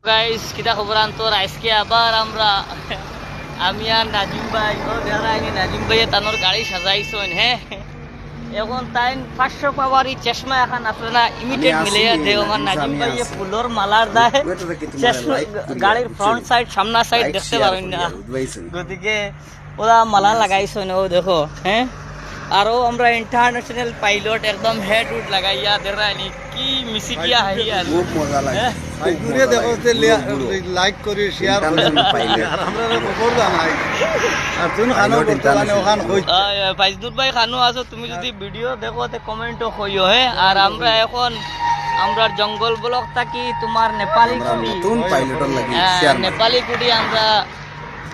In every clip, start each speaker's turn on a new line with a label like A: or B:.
A: guys কিতা খবর আন্তর আজকে আবার আমরা আমি আর নাজিম ভাই ও দেখা নাজিম ভাইয়ে তানোর গাড়ি সাজাইছেন হ্যাঁ এখন তাই 500 পাওয়ারই চশমা এখন আপনারা ইমিটেড মিলিয়ে দেও আমার নাজিম ভাইয়ে ফুলর মালার দেয় গাড়ির ফ্রন্ট সাইড সামনা সাইড দেখতে পারেন না গতিকে ওরা মালা লাগাইছেন ও দেখো হ্যাঁ আরো আমরা ইন্টারন্যাশনাল পাইলট একদম হেড উড লাগাইয়া দেরানি কি মিসিকিয়া হাইয়া
B: খুব মজা লাগে
C: দূরে দেখো লাইক করি শেয়ার করি আর আমরা খবর জানাই আর তুমি খানো বর্তমানে ওখান কই
A: ফাইজদুর ভাই খানো আছো তুমি যদি ভিডিও দেখো তে কমেন্টও কইও হ্যাঁ আর আমরা এখন আমরা জঙ্গল ব্লক থাকি তোমার নেপালি কুড়ি
B: নতুন পাইলটর লাগি শেয়ার
A: নেপালি কুড়ি আমরা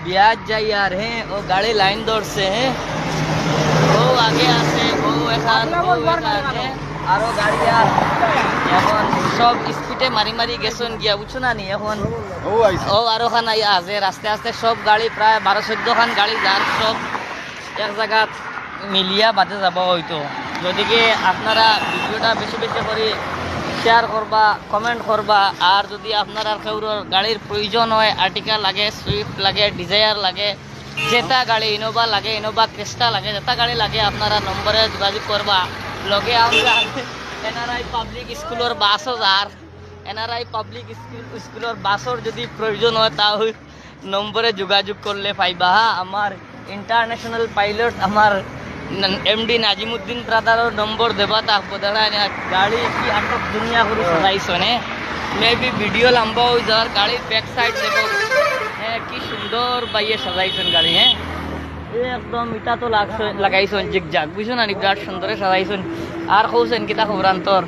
A: বিয়াজ যাই আর হ্যাঁ ও গাড়ি লাইন ধরছে হ্যাঁ ও আগে আছে ও এখন আরো গাড়ি আর এখন সব স্পিডে মারি মারি গেছেন গিয়া বুঝছো না নি এখন ও আরো খান আছে আস্তে আস্তে সব গাড়ি প্রায় 12-14 খান গাড়ি যার সব এক জায়গা মিলিয়া বাজে যাব হয়তো যদিকে আপনারা ভিডিওটা বেশি বেশি করে শেয়ার করবা কমেন্ট করবা আর যদি আপনারা কেউর গাড়ির প্রয়োজন হয় আর্টিকা লাগে সুইফট লাগে ডিজায়ার লাগে যেটা গাড়ি ইনোভা লাগে ইনোভা ক্রিস্টা লাগে যেটা গাড়ি লাগে আপনারা নম্বরে যোগাযোগ করবা লগে আমরা এনআরআই পাবলিক স্কুলের বাসও যার এনআরআই পাবলিক স্কুলের বাসর যদি প্রয়োজন হয় তাহলে নম্বরে যোগাযোগ করলে পাইবা আমার ইন্টারন্যাশনাল পাইলট আমার এমডি নাজিমুদ্দিন ব্রাদারের নম্বর দেবা থাকবো দাঁড়া গাড়ি কি আটক দুনিয়া করে সাজাইছনে মেবি ভিডিও লম্বা হয়ে যাওয়ার গাড়ির ব্যাক সাইড দেব হ্যাঁ কি সুন্দর বাইয়ে সাজাইছেন গাড়ি হ্যাঁ একদম এটা তো লাগাইছেন জিগজাগ বুঝছো না বিরাট সুন্দরে সাজাইছেন আর কৌছেন কিতা খবর আন্তর